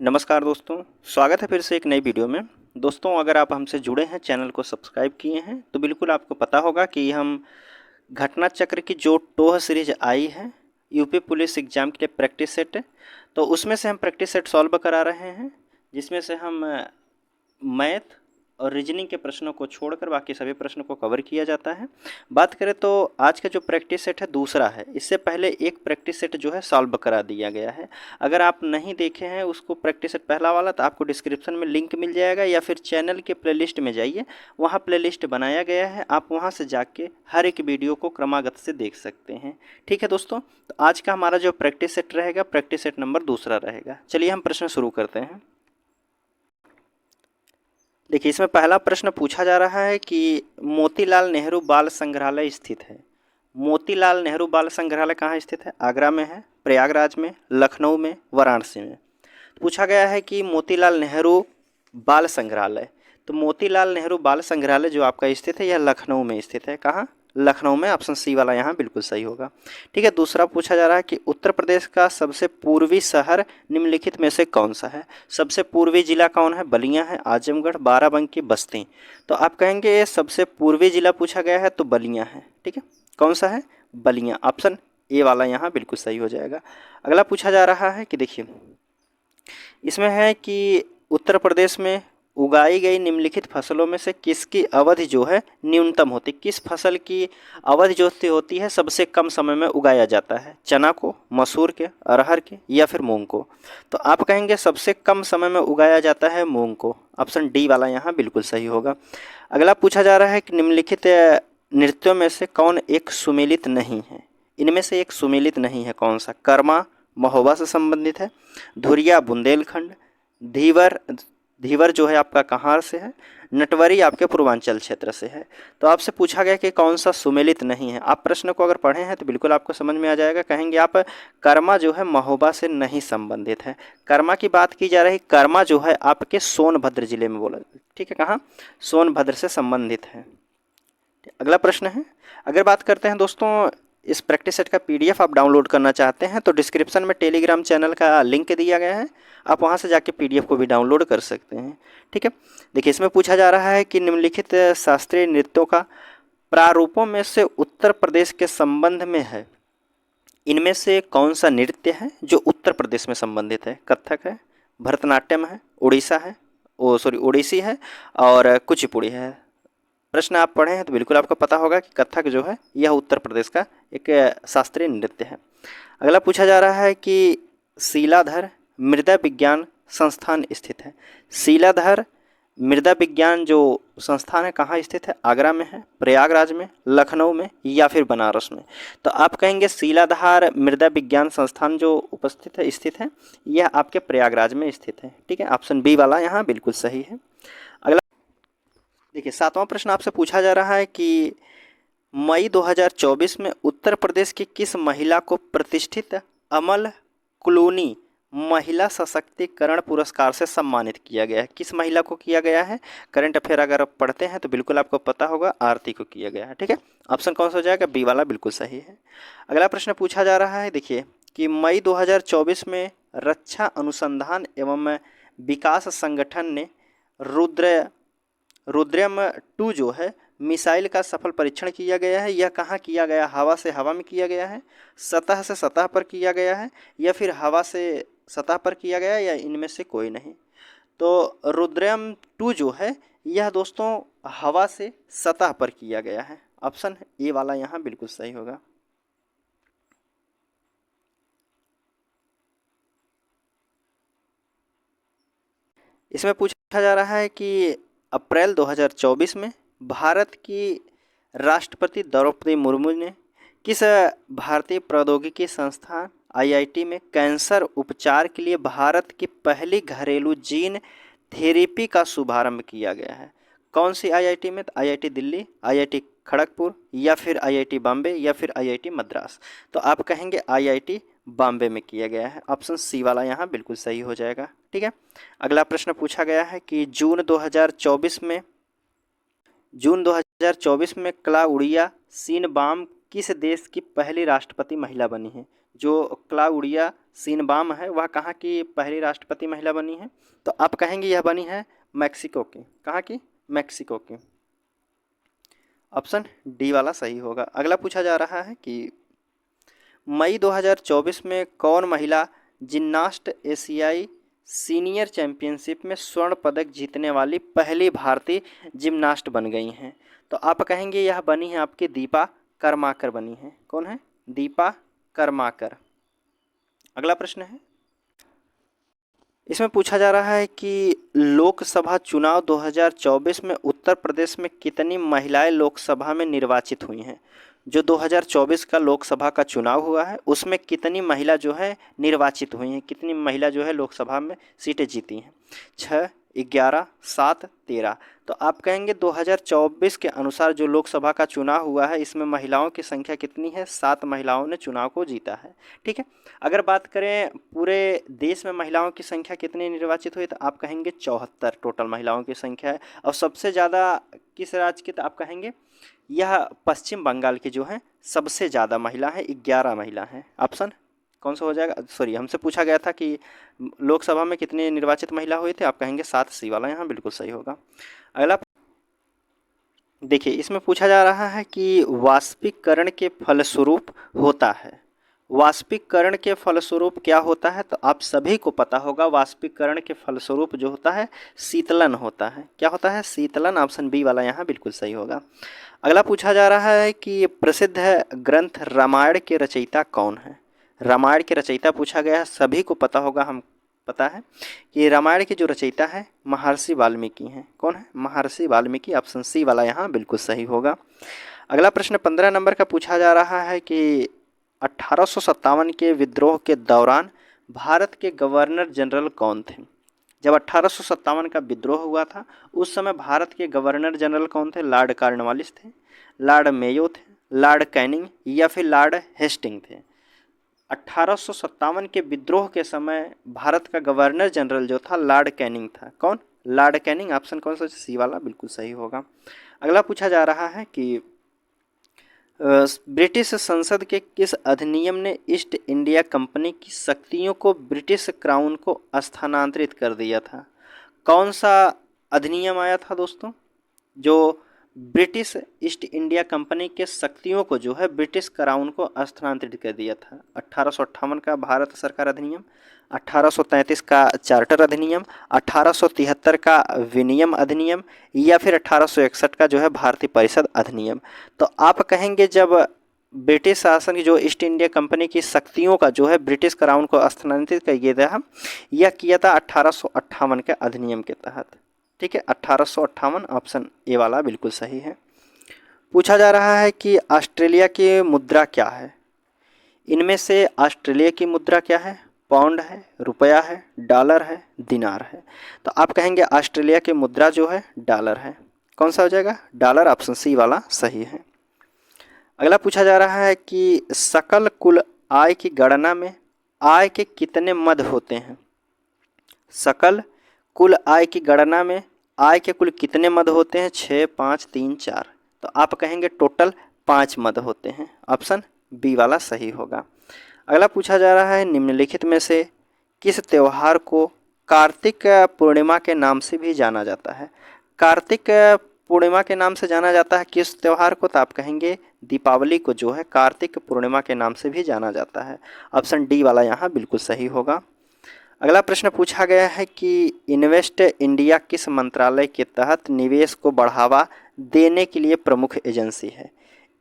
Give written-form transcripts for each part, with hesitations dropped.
नमस्कार दोस्तों, स्वागत है फिर से एक नई वीडियो में। दोस्तों, अगर आप हमसे जुड़े हैं, चैनल को सब्सक्राइब किए हैं, तो बिल्कुल आपको पता होगा कि हम घटना चक्र की जो टोह सीरीज आई है यूपी पुलिस एग्ज़ाम के लिए प्रैक्टिस सेट है, तो उसमें से हम प्रैक्टिस सेट सॉल्व करा रहे हैं, जिसमें से हम मैथ और रीजनिंग के प्रश्नों को छोड़कर बाकी सभी प्रश्नों को कवर किया जाता है। बात करें तो आज का जो प्रैक्टिस सेट है दूसरा है। इससे पहले एक प्रैक्टिस सेट जो है सॉल्व करा दिया गया है। अगर आप नहीं देखे हैं उसको प्रैक्टिस सेट पहला वाला, तो आपको डिस्क्रिप्शन में लिंक मिल जाएगा, या फिर चैनल के प्लेलिस्ट में जाइए, वहाँ प्लेलिस्ट बनाया गया है, आप वहाँ से जाके हर एक वीडियो को क्रमागत से देख सकते हैं। ठीक है दोस्तों, तो आज का हमारा जो प्रैक्टिस सेट रहेगा, प्रैक्टिस सेट नंबर दूसरा रहेगा। चलिए हम प्रश्न शुरू करते हैं। देखिए, इसमें पहला प्रश्न पूछा जा रहा है कि मोतीलाल नेहरू बाल संग्रहालय स्थित है। मोतीलाल नेहरू बाल संग्रहालय कहाँ स्थित है? आगरा में है, प्रयागराज में, लखनऊ में, वाराणसी में। पूछा गया है कि मोतीलाल नेहरू बाल संग्रहालय, तो मोतीलाल नेहरू बाल संग्रहालय जो आपका स्थित है यह लखनऊ में स्थित है। कहाँ? लखनऊ में। ऑप्शन सी वाला यहाँ बिल्कुल सही होगा। ठीक है, दूसरा पूछा जा रहा है कि उत्तर प्रदेश का सबसे पूर्वी शहर निम्नलिखित में से कौन सा है? सबसे पूर्वी जिला कौन है? बलिया है, आजमगढ़, बाराबंकी, बस्ती। तो आप कहेंगे ये सबसे पूर्वी जिला पूछा गया है तो बलिया है। ठीक है, कौन सा है? बलिया। ऑप्शन ए वाला यहाँ बिल्कुल सही हो जाएगा। अगला पूछा जा रहा है कि देखिए, इसमें है कि उत्तर प्रदेश में उगाई गई निम्नलिखित फसलों में से किसकी अवधि जो है न्यूनतम होती है? किस फसल की अवधि जो होती है सबसे कम समय में उगाया जाता है? चना को, मसूर के, अरहर के, या फिर मूंग को? तो आप कहेंगे सबसे कम समय में उगाया जाता है मूंग को। ऑप्शन डी वाला यहाँ बिल्कुल सही होगा। अगला पूछा जा रहा है कि निम्नलिखित नृत्यों में से कौन एक सुमेलित नहीं है? इनमें से एक सुमेलित नहीं है, कौन सा? कर्मा महोबा से संबंधित है, धुरिया बुंदेलखंड, धीवर धीवर जो है आपका कहाँ से है, नटवरी आपके पूर्वांचल क्षेत्र से है। तो आपसे पूछा गया कि कौन सा सुमेलित नहीं है। आप प्रश्न को अगर पढ़े हैं तो बिल्कुल आपको समझ में आ जाएगा। कहेंगे आप कर्मा जो है महोबा से नहीं संबंधित है। कर्मा की बात की जा रही, कर्मा जो है आपके सोनभद्र जिले में बोला। ठीक है, कहाँ? सोनभद्र से संबंधित है। अगला प्रश्न है, अगर बात करते हैं दोस्तों, इस प्रैक्टिस सेट का पीडीएफ आप डाउनलोड करना चाहते हैं तो डिस्क्रिप्शन में टेलीग्राम चैनल का लिंक दिया गया है, आप वहां से जाके पीडीएफ को भी डाउनलोड कर सकते हैं। ठीक है, देखिए इसमें पूछा जा रहा है कि निम्नलिखित शास्त्रीय नृत्यों का प्रारूपों में से उत्तर प्रदेश के संबंध में है, इनमें से कौन सा नृत्य है जो उत्तर प्रदेश में संबंधित है? कथक है, भरतनाट्यम है, उड़ीसा है, ओडिसी है, और कुचिपुड़ी है। प्रश्न आप पढ़े हैं तो बिल्कुल आपको पता होगा कि कथक जो है यह उत्तर प्रदेश का एक शास्त्रीय नृत्य है। अगला पूछा जा रहा है कि शीलाधर मृदा विज्ञान संस्थान स्थित है। शीलाधर मृदा विज्ञान जो संस्थान है कहाँ स्थित है? आगरा में है, प्रयागराज में, लखनऊ में, या फिर बनारस में? तो आप कहेंगे शीलाधार मृदा विज्ञान संस्थान जो उपस्थित है, स्थित है, यह आपके प्रयागराज में स्थित है। ठीक है, ऑप्शन बी वाला यहाँ बिल्कुल सही है। अगला देखिए, सातवां प्रश्न आपसे पूछा जा रहा है कि मई 2024 में उत्तर प्रदेश की किस महिला को प्रतिष्ठित अमल क्लूनी महिला सशक्तिकरण पुरस्कार से सम्मानित किया गया है? किस महिला को किया गया है? करंट अफेयर अगर आप पढ़ते हैं तो बिल्कुल आपको पता होगा, आरती को किया गया है। ठीक है, ऑप्शन कौन सा हो जाएगा? बी वाला बिल्कुल सही है। अगला प्रश्न पूछा जा रहा है, देखिए कि मई 2024 में रक्षा अनुसंधान एवं विकास संगठन ने रुद्रम 2 जो है मिसाइल का सफल परीक्षण किया गया है। यह कहाँ किया गया? हवा से हवा में किया गया है, सतह से सतह पर किया गया है, या फिर हवा से सतह पर किया गया है, या इनमें से कोई नहीं? तो रुद्रम 2 जो है यह दोस्तों हवा से सतह पर किया गया है। ऑप्शन ए वाला यहाँ बिल्कुल सही होगा। इसमें पूछा जा रहा है कि अप्रैल 2024 में भारत की राष्ट्रपति द्रौपदी मुर्मू ने किस भारतीय प्रौद्योगिकी संस्थान आईआईटी में कैंसर उपचार के लिए भारत की पहली घरेलू जीन थेरेपी का शुभारंभ किया गया है? कौन सी आईआईटी में? आईआईटी दिल्ली, आईआईटी खड़गपुर, या फिर आईआईटी बॉम्बे, या फिर आईआईटी मद्रास? तो आप कहेंगे आईआईटी बॉम्बे में किया गया है। ऑप्शन सी वाला यहाँ बिल्कुल सही हो जाएगा। ठीक है, अगला प्रश्न पूछा गया है कि जून 2024 में क्लाउडिया शिनबाम किस देश की पहली राष्ट्रपति महिला बनी है? जो क्लाउडिया शिनबाम है वह कहाँ की पहली राष्ट्रपति महिला बनी है? तो आप कहेंगे यह बनी है मैक्सिको की। कहाँ की? मैक्सिको की। ऑप्शन डी वाला सही होगा। अगला पूछा जा रहा है कि मई 2024 में कौन महिला जिम्नास्ट एशियाई सीनियर चैंपियनशिप में स्वर्ण पदक जीतने वाली पहली भारतीय जिम्नास्ट बन गई हैं? तो आप कहेंगे यह बनी है आपकी दीपा कर्माकर बनी है। कौन है? दीपा कर्माकर। अगला प्रश्न है, इसमें पूछा जा रहा है कि लोकसभा चुनाव 2024 में उत्तर प्रदेश में कितनी महिलाएं लोकसभा में निर्वाचित हुई हैं? जो 2024 का लोकसभा का चुनाव हुआ है उसमें कितनी महिला जो है निर्वाचित हुई हैं, कितनी महिला जो है लोकसभा में सीटें जीती हैं? 6, 11, 7, 13। तो आप कहेंगे 2024 के अनुसार जो लोकसभा का चुनाव हुआ है इसमें महिलाओं की संख्या कितनी है? 7 महिलाओं ने चुनाव को जीता है। ठीक है। अगर बात करें पूरे देश में महिलाओं की संख्या कितनी निर्वाचित हुई तो आप कहेंगे 74 टोटल महिलाओं की संख्या है। और सबसे ज़्यादा किस राज्य की? तो आप कहेंगे यह पश्चिम बंगाल की जो है सबसे ज़्यादा महिला है, 11 महिला हैं। ऑप्शन कौन सा हो जाएगा? सॉरी, हमसे पूछा गया था कि लोकसभा में कितनी निर्वाचित महिला हुई थी, आप कहेंगे 7, सी वाला यहाँ बिल्कुल सही होगा। अगला देखिए, इसमें पूछा जा रहा है कि वाष्पीकरण के फलस्वरूप होता है। वाष्पीकरण के फलस्वरूप क्या होता है? तो आप सभी को पता होगा वाष्पीकरण के फलस्वरूप जो होता है शीतलन होता है। क्या होता है? शीतलन। ऑप्शन बी वाला यहाँ बिल्कुल सही होगा। अगला पूछा जा रहा है कि प्रसिद्ध ग्रंथ रामायण के रचयिता कौन है? रामायण के रचयिता पूछा गया है, सभी को पता होगा, हम पता है कि रामायण के जो रचयिता है महर्षि वाल्मीकि हैं। कौन है? महर्षि वाल्मीकि। ऑप्शन सी वाला यहाँ बिल्कुल सही होगा। अगला प्रश्न 15 नंबर का पूछा जा रहा है कि 1857 के विद्रोह के दौरान भारत के गवर्नर जनरल कौन थे? जब 1857 का विद्रोह हुआ था उस समय भारत के गवर्नर जनरल कौन थे? लॉर्ड कॉर्नवालिस थे, लॉर्ड मेयो थे, लॉर्ड कैनिंग या फिर लॉर्ड हेस्टिंग थे? 1857 के विद्रोह के समय भारत का गवर्नर जनरल जो था लॉर्ड कैनिंग था। कौन? Lord Canning. ऑप्शन कौन सा? सी वाला बिल्कुल सही होगा। अगला पूछा जा रहा है कि ब्रिटिश संसद के किस अधिनियम ने ईस्ट इंडिया कंपनी की शक्तियों को ब्रिटिश क्राउन को स्थानांतरित कर दिया था? कौन सा अधिनियम आया था दोस्तों जो ब्रिटिश ईस्ट इंडिया कंपनी के शक्तियों को जो है ब्रिटिश क्राउन को स्थानांतरित कर दिया था? 1858 का भारत सरकार अधिनियम, 1833 का चार्टर अधिनियम, 1873 का विनियम अधिनियम या फिर 1861 का जो है भारतीय परिषद अधिनियम? तो आप कहेंगे जब ब्रिटिश शासन की जो ईस्ट इंडिया कंपनी की शक्तियों का जो है ब्रिटिश क्राउन को स्थानांतरित कर दिया था, यह किया था 1858 के अधिनियम के तहत। ठीक है, 1858 ऑप्शन ए वाला बिल्कुल सही है। पूछा जा रहा है कि ऑस्ट्रेलिया की मुद्रा क्या है? इनमें से ऑस्ट्रेलिया की मुद्रा क्या है? पाउंड है, रुपया है, डॉलर है, दिनार है? तो आप कहेंगे ऑस्ट्रेलिया की मुद्रा जो है डॉलर है। कौन सा हो जाएगा? डॉलर। ऑप्शन सी वाला सही है। अगला पूछा जा रहा है कि सकल कुल आय की गणना में आय के कितने मद होते हैं? सकल कुल आय की गणना में आय के कुल कितने मद होते हैं? 6, 5, 3, 4। तो आप कहेंगे टोटल 5 मद होते हैं। ऑप्शन बी वाला सही होगा। अगला पूछा जा रहा है निम्नलिखित में से किस त्यौहार को कार्तिक पूर्णिमा के नाम से भी जाना जाता है? कार्तिक पूर्णिमा के नाम से जाना जाता है किस त्यौहार को? तो आप कहेंगे दीपावली को जो है कार्तिक पूर्णिमा के नाम से भी जाना जाता है। ऑप्शन डी वाला यहाँ बिल्कुल सही होगा। अगला प्रश्न पूछा गया है कि इन्वेस्ट इंडिया किस मंत्रालय के तहत निवेश को बढ़ावा देने के लिए प्रमुख एजेंसी है?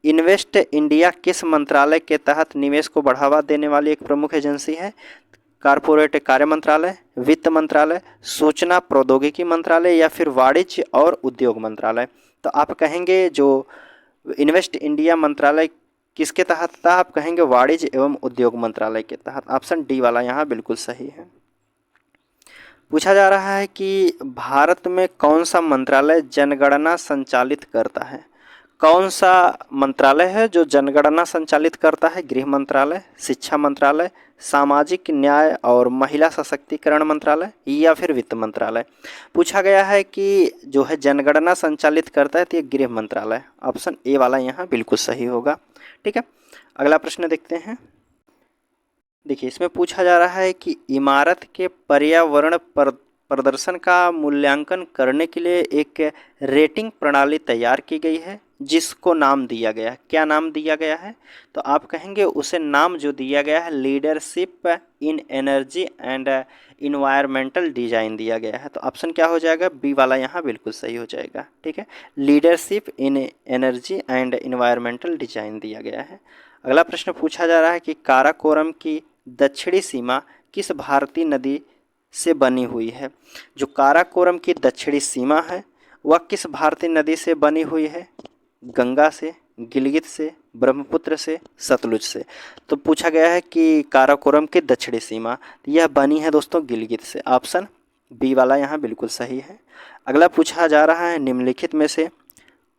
इन्वेस्ट इंडिया किस मंत्रालय के तहत निवेश को बढ़ावा देने वाली एक प्रमुख एजेंसी है? कारपोरेट कार्य मंत्रालय, वित्त मंत्रालय, सूचना प्रौद्योगिकी मंत्रालय या फिर वाणिज्य और उद्योग मंत्रालय? तो आप कहेंगे जो इन्वेस्ट इंडिया मंत्रालय किसके तहत था? आप कहेंगे वाणिज्य एवं उद्योग मंत्रालय के तहत। ऑप्शन डी वाला यहाँ बिल्कुल सही है। पूछा जा रहा है कि भारत में कौन सा मंत्रालय जनगणना संचालित करता है? कौन सा मंत्रालय है जो जनगणना संचालित करता है? गृह मंत्रालय, शिक्षा मंत्रालय, सामाजिक न्याय और महिला सशक्तिकरण मंत्रालय या फिर वित्त मंत्रालय? पूछा गया है कि जो है जनगणना संचालित करता है तो ये गृह मंत्रालय। ऑप्शन ए वाला यहाँ बिल्कुल सही होगा। ठीक है, अगला प्रश्न देखते हैं। देखिए, इसमें पूछा जा रहा है कि इमारत के पर्यावरण प्रदर्शन का मूल्यांकन करने के लिए एक रेटिंग प्रणाली तैयार की गई है, जिसको नाम दिया गया है। क्या नाम दिया गया है? तो आप कहेंगे उसे नाम जो दिया गया है leadership in energy and environmental design दिया गया है। तो ऑप्शन क्या हो जाएगा? बी वाला यहाँ बिल्कुल सही हो जाएगा। ठीक है, leadership in energy and environmental design दिया गया है। अगला प्रश्न पूछा जा रहा है कि काराकोरम की दक्षिणी सीमा किस भारतीय नदी से बनी हुई है? जो काराकोरम की दक्षिणी सीमा है वह किस भारतीय नदी से बनी हुई है? गंगा से, गिलगित से, ब्रह्मपुत्र से, सतलुज से। तो पूछा गया है कि काराकोरम की दक्षिणी सीमा, यह बनी है दोस्तों गिलगित से। ऑप्शन बी वाला यहाँ बिल्कुल सही है। अगला पूछा जा रहा है निम्नलिखित में से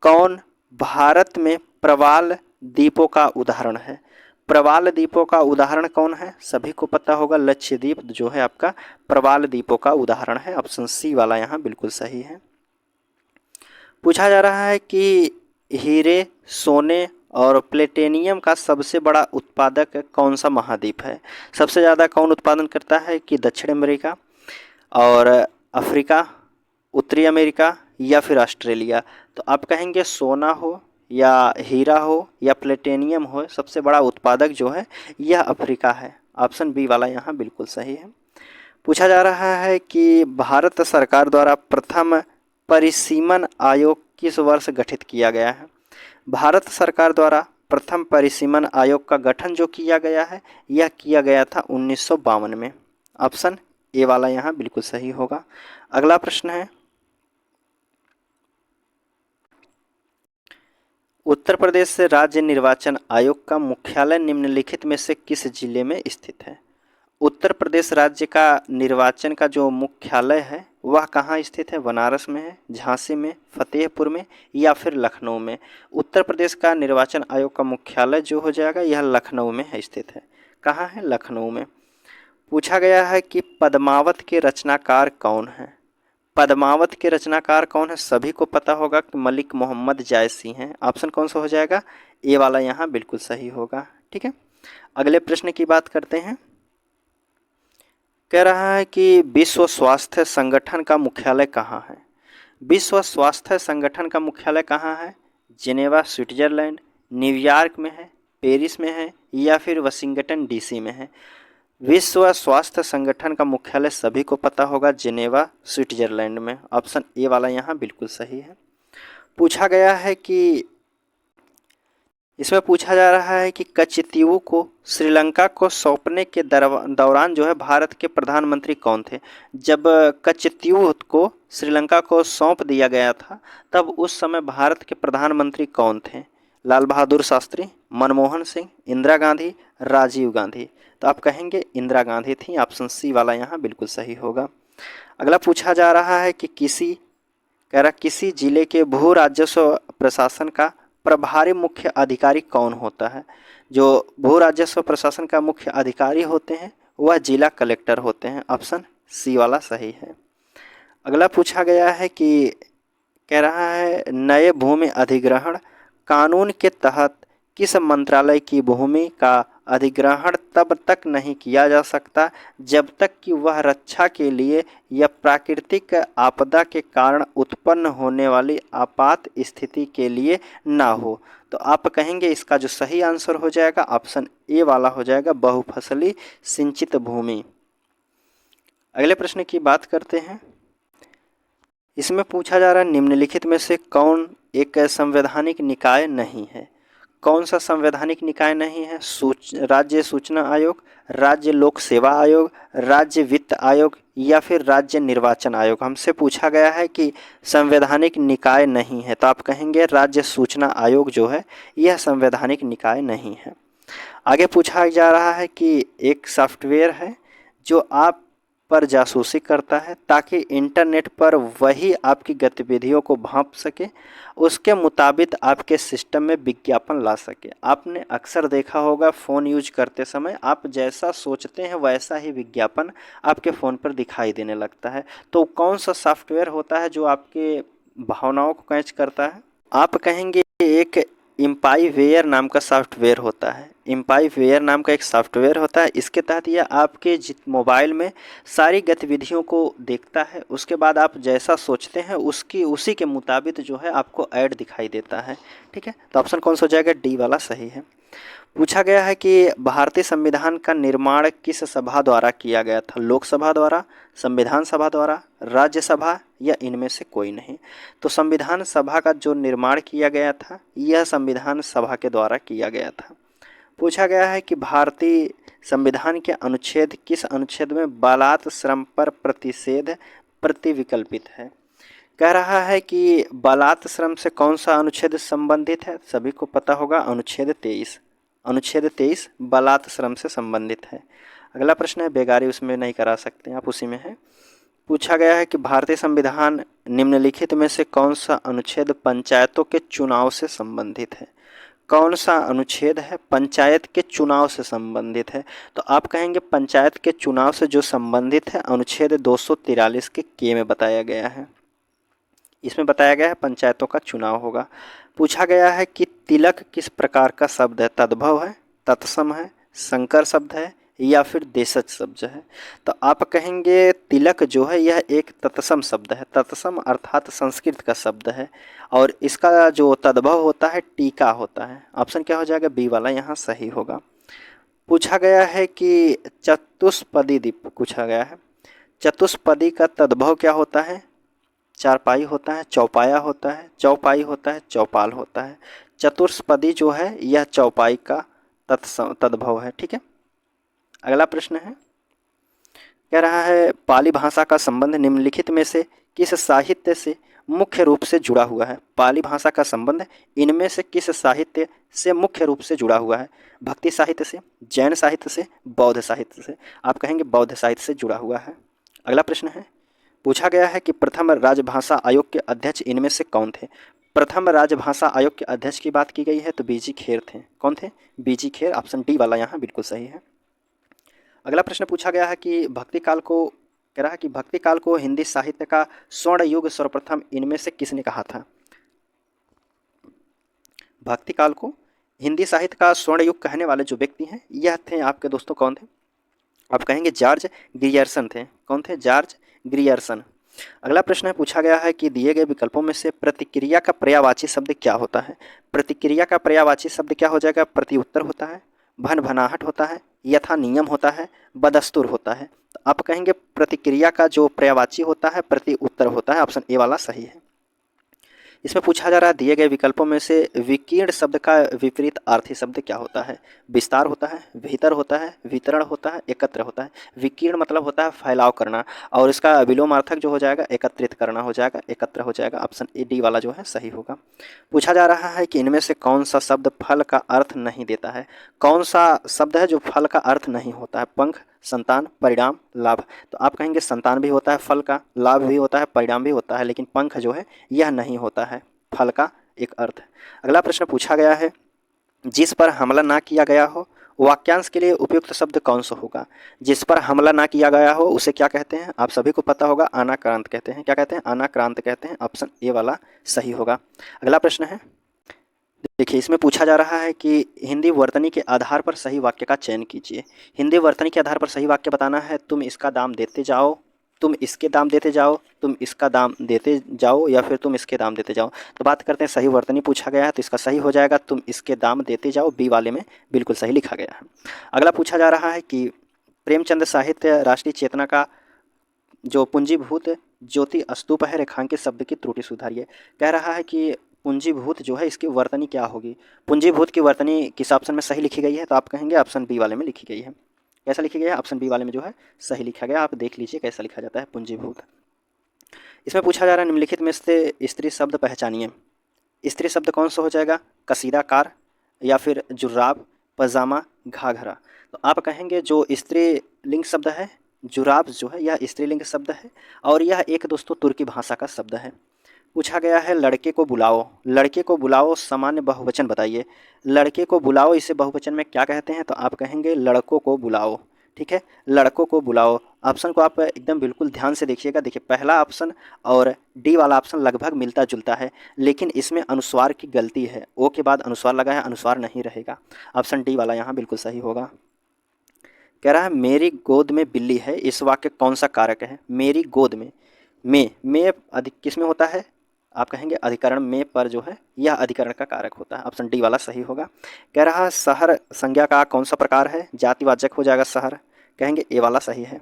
कौन भारत में प्रवाल द्वीपों का उदाहरण है? प्रवाल द्वीपों का उदाहरण कौन है? सभी को पता होगा, लक्षद्वीप जो है आपका प्रवाल द्वीपों का उदाहरण है। ऑप्शन सी वाला यहाँ बिल्कुल सही है। पूछा जा रहा है कि हीरे, सोने और प्लेटिनियम का सबसे बड़ा उत्पादक कौन सा महाद्वीप है? सबसे ज़्यादा कौन उत्पादन करता है? कि दक्षिण अमेरिका और अफ्रीका, उत्तरी अमेरिका या फिर ऑस्ट्रेलिया। तो आप कहेंगे सोना हो या हीरा हो या प्लेटिनियम हो, सबसे बड़ा उत्पादक जो है यह अफ्रीका है। ऑप्शन बी वाला यहाँ बिल्कुल सही है। पूछा जा रहा है कि भारत सरकार द्वारा प्रथम परिसीमन आयोग किस वर्ष गठित किया गया है? भारत सरकार द्वारा प्रथम परिसीमन आयोग का गठन जो किया गया है यह किया गया था 1952 में। ऑप्शन ए वाला यहाँ बिल्कुल सही होगा। अगला प्रश्न है उत्तर प्रदेश राज्य निर्वाचन आयोग का मुख्यालय निम्नलिखित में से किस जिले में स्थित है? उत्तर प्रदेश राज्य का निर्वाचन का जो मुख्यालय है वह कहाँ स्थित है? बनारस में है, झांसी में, फतेहपुर में या फिर लखनऊ में? उत्तर प्रदेश का निर्वाचन आयोग का मुख्यालय जो हो जाएगा यह लखनऊ में है स्थित है। कहाँ है? लखनऊ में। पूछा गया है कि पद्मावत के रचनाकार कौन है? पद्मावत के रचनाकार कौन है? सभी को पता होगा कि मलिक मोहम्मद जायसी हैं। ऑप्शन कौन सा हो जाएगा? ए वाला यहाँ बिल्कुल सही होगा। ठीक है, अगले प्रश्न की बात करते हैं। कह रहा है कि विश्व स्वास्थ्य संगठन का मुख्यालय कहाँ है? विश्व स्वास्थ्य संगठन का मुख्यालय कहाँ है? जिनेवा स्विट्जरलैंड, न्यूयॉर्क में है, पेरिस में है या फिर वाशिंगटन डीसी में है? विश्व स्वास्थ्य संगठन का मुख्यालय सभी को पता होगा जिनेवा स्विट्जरलैंड में। ऑप्शन ए वाला यहाँ बिल्कुल सही है। पूछा गया है कि इसमें पूछा जा रहा है कि कचतीवू को श्रीलंका को सौंपने के दौरान जो है भारत के प्रधानमंत्री कौन थे? जब कचतीवू को श्रीलंका को सौंप दिया गया था तब उस समय भारत के प्रधानमंत्री कौन थे? लाल बहादुर शास्त्री, मनमोहन सिंह, इंदिरा गांधी, राजीव गांधी। तो आप कहेंगे इंदिरा गांधी थी। ऑप्शन सी वाला यहाँ बिल्कुल सही होगा। अगला पूछा जा रहा है कि किसी जिले के भू राजस्व प्रशासन का प्रभारी मुख्य अधिकारी कौन होता है? जो भू राजस्व प्रशासन का मुख्य अधिकारी होते हैं वह जिला कलेक्टर होते हैं। ऑप्शन सी वाला सही है। अगला पूछा गया है कि कह रहा है नए भूमि अधिग्रहण कानून के तहत किस मंत्रालय की भूमि का अधिग्रहण तब तक नहीं किया जा सकता जब तक कि वह रक्षा के लिए या प्राकृतिक आपदा के कारण उत्पन्न होने वाली आपात स्थिति के लिए ना हो? तो आप कहेंगे इसका जो सही आंसर हो जाएगा ऑप्शन ए वाला हो जाएगा, बहुफसली सिंचित भूमि। अगले प्रश्न की बात करते हैं। इसमें पूछा जा रहा है निम्नलिखित में से कौन एक संवैधानिक निकाय नहीं है? कौन सा संवैधानिक निकाय नहीं है? राज्य सूचना आयोग, राज्य लोक सेवा आयोग, राज्य वित्त आयोग या फिर राज्य निर्वाचन आयोग? हमसे पूछा गया है कि संवैधानिक निकाय नहीं है, तो आप कहेंगे राज्य सूचना आयोग जो है यह संवैधानिक निकाय नहीं है। आगे पूछा जा रहा है कि एक सॉफ्टवेयर है जो आप पर जासूसी करता है ताकि इंटरनेट पर वही आपकी गतिविधियों को भांप सके, उसके मुताबिक आपके सिस्टम में विज्ञापन ला सके। आपने अक्सर देखा होगा फ़ोन यूज करते समय आप जैसा सोचते हैं वैसा ही विज्ञापन आपके फ़ोन पर दिखाई देने लगता है। तो कौन सा सॉफ्टवेयर होता है जो आपके भावनाओं को कैच करता है? आप कहेंगे एक एम्पाईवेयर नाम का सॉफ्टवेयर होता है। एम्पाईवेयर नाम का एक सॉफ्टवेयर होता है। इसके तहत यह आपके मोबाइल में सारी गतिविधियों को देखता है। उसके बाद आप जैसा सोचते हैं उसी के मुताबिक जो है आपको ऐड दिखाई देता है। ठीक है, तो ऑप्शन कौन सा हो जाएगा? डी वाला सही है। पूछा गया है कि भारतीय संविधान का निर्माण किस सभा द्वारा किया गया था? लोकसभा द्वारा, संविधान सभा द्वारा, राज्यसभा या इनमें से कोई नहीं? तो संविधान सभा का जो निर्माण किया गया था यह संविधान सभा के द्वारा किया गया था। पूछा गया है कि भारतीय संविधान के अनुच्छेद किस अनुच्छेद में बालात श्रम पर प्रतिषेध प्रतिविकल्पित है? कह रहा है कि बालात श्रम से कौन सा अनुच्छेद संबंधित है? सभी को पता होगा, अनुच्छेद 23। अनुच्छेद 23 बालात श्रम से संबंधित है। अगला प्रश्न है, बेगारी उसमें नहीं करा सकते आप, उसी में है। पूछा गया है कि भारतीय संविधान निम्नलिखित में से कौन सा अनुच्छेद पंचायतों के चुनाव से संबंधित है? कौन सा अनुच्छेद है पंचायत के चुनाव से संबंधित है? तो आप कहेंगे पंचायत के चुनाव से जो संबंधित है अनुच्छेद 243 के में बताया गया है। इसमें बताया गया है पंचायतों का चुनाव होगा। पूछा गया है कि तिलक किस प्रकार का शब्द है? तद्भव है, तत्सम है, संकर शब्द है या फिर देशज शब्द है? तो आप कहेंगे तिलक जो है यह एक तत्सम शब्द है। तत्सम अर्थात संस्कृत का शब्द है और इसका जो तद्भव होता है टीका होता है। ऑप्शन क्या हो जाएगा? बी वाला यहाँ सही होगा। पूछा गया है कि चतुष्पदी द्वीप पूछा गया है, चतुष्पदी का तद्भव क्या होता है? चारपाई होता है, चौपाया होता है, चौपाई होता है, चौपाल होता है। चतुष्पदी जो है यह चौपाई का तद्भव है। ठीक है, अगला प्रश्न है, कह रहा है पाली भाषा का संबंध निम्नलिखित में से किस साहित्य से मुख्य रूप से जुड़ा हुआ है? पाली भाषा का संबंध इनमें से किस साहित्य से मुख्य रूप से जुड़ा हुआ है? भक्ति साहित्य से, जैन साहित्य से, बौद्ध साहित्य से? आप कहेंगे बौद्ध साहित्य से जुड़ा हुआ है। अगला प्रश्न है, पूछा गया है कि प्रथम राजभाषा आयोग के अध्यक्ष इनमें से कौन थे? प्रथम राजभाषा आयोग के अध्यक्ष की बात की गई है तो बीजी खेर थे। कौन थे? बीजी खेर। ऑप्शन डी वाला यहाँ बिल्कुल सही है। अगला प्रश्न पूछा गया है कि भक्ति काल को, कह रहा है कि भक्ति काल को हिंदी साहित्य का स्वर्ण युग सर्वप्रथम इनमें से किसने कहा था? भक्ति काल को हिंदी साहित्य का स्वर्ण युग कहने वाले जो व्यक्ति हैं यह थे आपके दोस्तों, कौन थे? आप कहेंगे जॉर्ज ग्रियर्सन थे। कौन थे? George Grierson. अगला प्रश्न है, पूछा गया है कि दिए गए विकल्पों में से प्रतिक्रिया का पर्यायवाची शब्द क्या होता है? प्रतिक्रिया का पर्यायवाची शब्द क्या हो जाएगा? प्रत्युत्तर होता है, भनभनाहट होता है, यथा नियम होता है, बदस्तूर होता है? तो आप कहेंगे प्रतिक्रिया का जो पर्यायवाची होता है प्रत्युत्तर होता है। ऑप्शन ए वाला सही है। इसमें पूछा जा रहा है दिए गए विकल्पों में से विकीर्ण शब्द का विपरीत अर्थी शब्द क्या होता है? विस्तार होता है, भीतर होता है, वितरण होता है, एकत्र होता है? विकीर्ण मतलब होता है फैलाव करना और इसका विलोमार्थक जो हो जाएगा एकत्रित करना हो जाएगा, एकत्र हो जाएगा। ऑप्शन ए डी वाला जो है सही होगा। पूछा जा रहा है कि इनमें से कौन सा शब्द फल का अर्थ नहीं देता है? कौन सा शब्द है जो फल का अर्थ नहीं होता है? पंख, संतान, परिणाम, लाभ? तो आप कहेंगे संतान भी होता है फल का, लाभ भी होता है, परिणाम भी होता है, लेकिन पंख जो है यह नहीं होता है फल का एक अर्थ। अगला प्रश्न पूछा गया है, जिस पर हमला ना किया गया हो वाक्यांश के लिए उपयुक्त शब्द कौन सा होगा? जिस पर हमला ना किया गया हो उसे क्या कहते हैं? आप सभी को पता होगा, अनाक्रांत कहते हैं। क्या कहते हैं? अनाक्रांत कहते हैं। ऑप्शन ए वाला सही होगा। अगला प्रश्न है, देखिए इसमें पूछा जा रहा है कि हिंदी वर्तनी के आधार पर सही वाक्य का चयन कीजिए। हिंदी वर्तनी के आधार पर सही वाक्य बताना है। तुम इसका दाम देते जाओ, तुम इसके दाम देते जाओ, तुम इसका दाम देते जाओ या फिर तुम इसके दाम देते जाओ। तो बात करते हैं सही वर्तनी पूछा गया है तो इसका सही हो जाएगा तुम इसके दाम देते जाओ, बी वाले में बिल्कुल सही लिखा गया है। अगला पूछा जा रहा है कि प्रेमचंद साहित्य राष्ट्रीय चेतना का जो पूंजीभूत ज्योति स्तूप है रेखांकित शब्द की त्रुटि सुधारिए। कह रहा है कि पूंजीभूत जो है इसकी वर्तनी क्या होगी? पूंजीभूत की वर्तनी किस ऑप्शन में सही लिखी गई है? तो आप कहेंगे ऑप्शन बी वाले में लिखी गई है। कैसा लिखी गई है? ऑप्शन बी वाले में जो है सही लिखा गया। आप देख लीजिए कैसा लिखा जाता है पूंजीभूत। इसमें पूछा जा रहा है निम्नलिखित में से स्त्री शब्द पहचानिए। स्त्री शब्द कौन सा हो जाएगा? कसीदाकार या फिर जुर्राब, पजामा, घाघरा? तो आप कहेंगे जो स्त्री लिंग शब्द है जुराब जो है यह स्त्रीलिंग शब्द है और यह एक दोस्तों तुर्की भाषा का शब्द है। पूछा गया है लड़के को बुलाओ, लड़के को बुलाओ सामान्य बहुवचन बताइए। लड़के को बुलाओ इसे बहुवचन में क्या कहते हैं? तो आप कहेंगे लड़कों को बुलाओ। ठीक है, लड़कों को बुलाओ। ऑप्शन को आप एकदम बिल्कुल ध्यान से देखिएगा। देखिए पहला ऑप्शन और डी वाला ऑप्शन लगभग मिलता जुलता है, लेकिन इसमें अनुस्वार की गलती है। ओ के बाद अनुस्वार लगा है, अनुस्वार नहीं रहेगा। ऑप्शन डी वाला यहाँ बिल्कुल सही होगा। कह रहा है मेरी गोद में बिल्ली है, इस वाक्य कौन सा कारक है? मेरी गोद में अधिक किस में होता है? आप कहेंगे अधिकरण में पर जो है यह अधिकरण का कारक होता है। ऑप्शन डी वाला सही होगा। कह रहा है शहर संज्ञा का कौन सा प्रकार है? जातिवाचक हो जाएगा शहर, कहेंगे ए वाला सही है।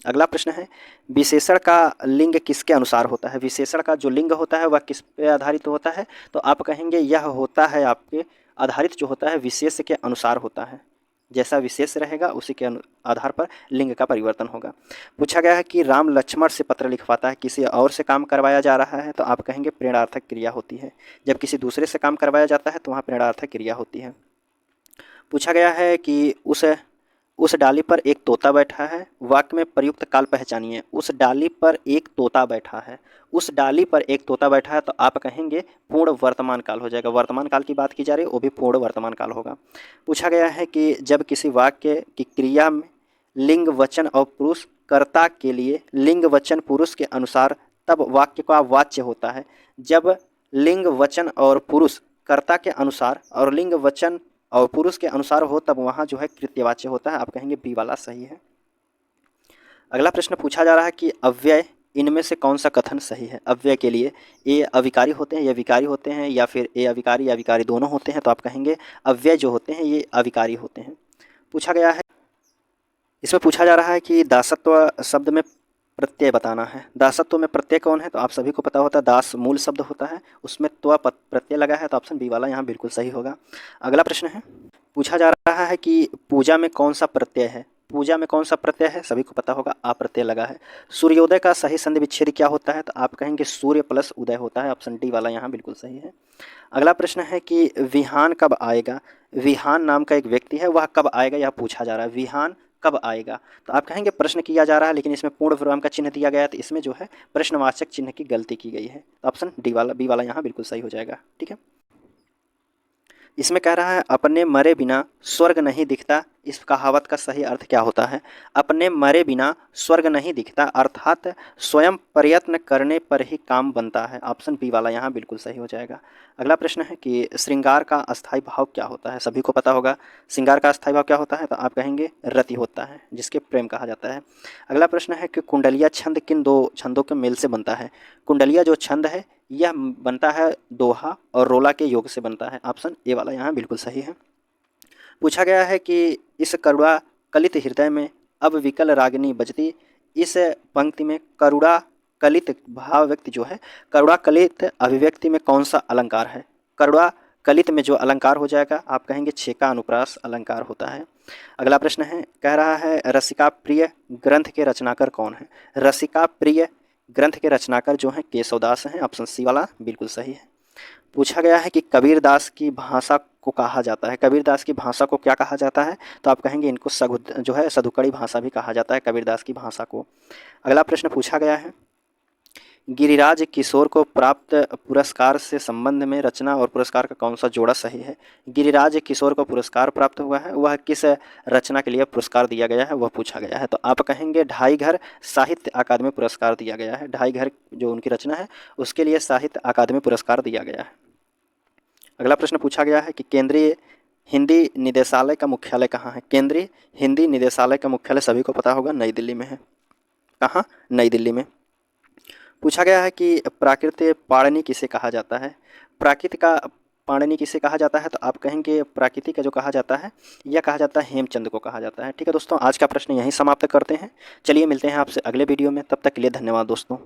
अगला प्रश्न है विशेषण का लिंग किसके अनुसार होता है? विशेषण का जो लिंग होता है वह किस पे आधारित होता है? तो आप कहेंगे यह होता है आपके आधारित जो होता है विशेष के अनुसार होता है। जैसा विशेष रहेगा उसी के आधार पर लिंग का परिवर्तन होगा। पूछा गया है कि राम लक्ष्मण से पत्र लिखवाता है, किसी और से काम करवाया जा रहा है, तो आप कहेंगे प्रेरणार्थक क्रिया होती है। जब किसी दूसरे से काम करवाया जाता है तो वहाँ प्रेरणार्थक क्रिया होती है। पूछा गया है कि उस डाली पर एक तोता बैठा है, वाक्य में प्रयुक्त काल पहचानिए। उस डाली पर एक तोता बैठा है, उस डाली पर एक तोता बैठा है, तो आप कहेंगे पूर्ण वर्तमान काल हो जाएगा। वर्तमान काल की बात की जा रही है, वो भी पूर्ण वर्तमान काल होगा। पूछा गया है कि जब किसी वाक्य की क्रिया में लिंग वचन और पुरुष कर्ता के लिए लिंग वचन पुरुष के अनुसार तब वाक्य का वाच्य होता है। जब लिंग वचन और पुरुष कर्ता के अनुसार और लिंग वचन और पुरुष के अनुसार हो तब वहाँ जो है कृत्यवाच्य होता है। आप कहेंगे बी वाला सही है। अगला प्रश्न पूछा जा रहा है कि अव्यय इनमें से कौन सा कथन सही है? अव्यय के लिए ए अविकारी होते हैं या विकारी होते हैं, या फिर ए अविकारी या विकारी दोनों होते हैं, तो आप कहेंगे अव्यय जो होते हैं ये अविकारी होते हैं। पूछा गया है इसमें पूछा जा रहा है कि दासत्व शब्द में प्रत्यय बताना है। दासत्व में प्रत्यय कौन है? तो आप सभी को पता होता है दास मूल शब्द होता है, उसमें त्व प्रत्यय लगा है, तो ऑप्शन बी वाला यहाँ बिल्कुल सही होगा। अगला प्रश्न है पूछा जा रहा है कि पूजा में कौन सा प्रत्यय है? पूजा में कौन सा प्रत्यय है? सभी को पता होगा आ प्रत्यय लगा है। सूर्योदय का सही संधि विच्छेद क्या होता है? तो आप कहेंगे सूर्य प्लस उदय होता है। ऑप्शन डी वाला यहाँ बिल्कुल सही है। अगला प्रश्न है कि विहान कब आएगा? विहान नाम का एक व्यक्ति है, वह कब आएगा यह पूछा जा रहा है। विहान कब आएगा? तो आप कहेंगे प्रश्न किया जा रहा है, लेकिन इसमें पूर्ण विराम का चिन्ह दिया गया है, तो इसमें जो है प्रश्नवाचक चिन्ह की गलती की गई है। तो ऑप्शन डी वाला बी वाला यहाँ बिल्कुल सही हो जाएगा। ठीक है। इसमें कह रहा है अपने मरे बिना स्वर्ग नहीं दिखता, इस कहावत का सही अर्थ क्या होता है? अपने मरे बिना स्वर्ग नहीं दिखता अर्थात स्वयं प्रयत्न करने पर ही काम बनता है। ऑप्शन बी वाला यहाँ बिल्कुल सही हो जाएगा। अगला प्रश्न है कि श्रृंगार का अस्थायी भाव क्या होता है? सभी को पता होगा श्रृंगार का अस्थायी भाव क्या होता है, तो आप कहेंगे रति होता है, जिसके प्रेम कहा जाता है। अगला प्रश्न है कि कुंडलिया छंद किन दो छंदों के मेल से बनता है? कुंडलिया जो छंद है यह बनता है दोहा और रोला के योग से बनता है। ऑप्शन ए वाला यहाँ बिल्कुल सही है। पूछा गया है कि इस करुणा कलित हृदय में अब विकल रागिनी बजती, इस पंक्ति में करुणा कलित भाव व्यक्ति जो है करुणा कलित अभिव्यक्ति में कौन सा अलंकार है? करुणा कलित में जो अलंकार हो जाएगा आप कहेंगे छेका अनुप्रास अलंकार होता है। अगला प्रश्न है कह रहा है रसिका प्रिय ग्रंथ के रचनाकार कौन है? रसिका प्रिय ग्रंथ के रचनाकार जो हैं केशवदास हैं। ऑप्शन सी वाला बिल्कुल सही है। पूछा गया है कि कबीरदास की भाषा को कहा जाता है, कबीरदास की भाषा को क्या कहा जाता है? तो आप कहेंगे इनको जो है सधुकड़ी भाषा भी कहा जाता है कबीरदास की भाषा को। अगला प्रश्न पूछा गया है गिरिराज किशोर को प्राप्त पुरस्कार से संबंध में रचना और पुरस्कार का कौन सा जोड़ा सही है? गिरिराज किशोर को पुरस्कार प्राप्त हुआ है, वह किस रचना के लिए पुरस्कार दिया गया है वह पूछा गया है। तो आप कहेंगे ढाई घर साहित्य अकादमी पुरस्कार दिया गया है। ढाई घर जो उनकी रचना है उसके लिए साहित्य अकादमी पुरस्कार दिया गया है। अगला प्रश्न पूछा गया है कि केंद्रीय हिंदी निदेशालय का मुख्यालय कहाँ है? केंद्रीय हिंदी निदेशालय का मुख्यालय सभी को पता होगा नई दिल्ली में है। कहाँ? नई दिल्ली में। पूछा गया है कि प्राकृत पाणिनि किसे कहा जाता है? प्राकृत का पाणिनि किसे कहा जाता है? तो आप कहेंगे प्राकृति का जो कहा जाता है यह कहा जाता है हेमचंद को कहा जाता है। ठीक है दोस्तों, आज का प्रश्न यहीं समाप्त करते हैं। चलिए मिलते हैं आपसे अगले वीडियो में, तब तक के लिए धन्यवाद दोस्तों।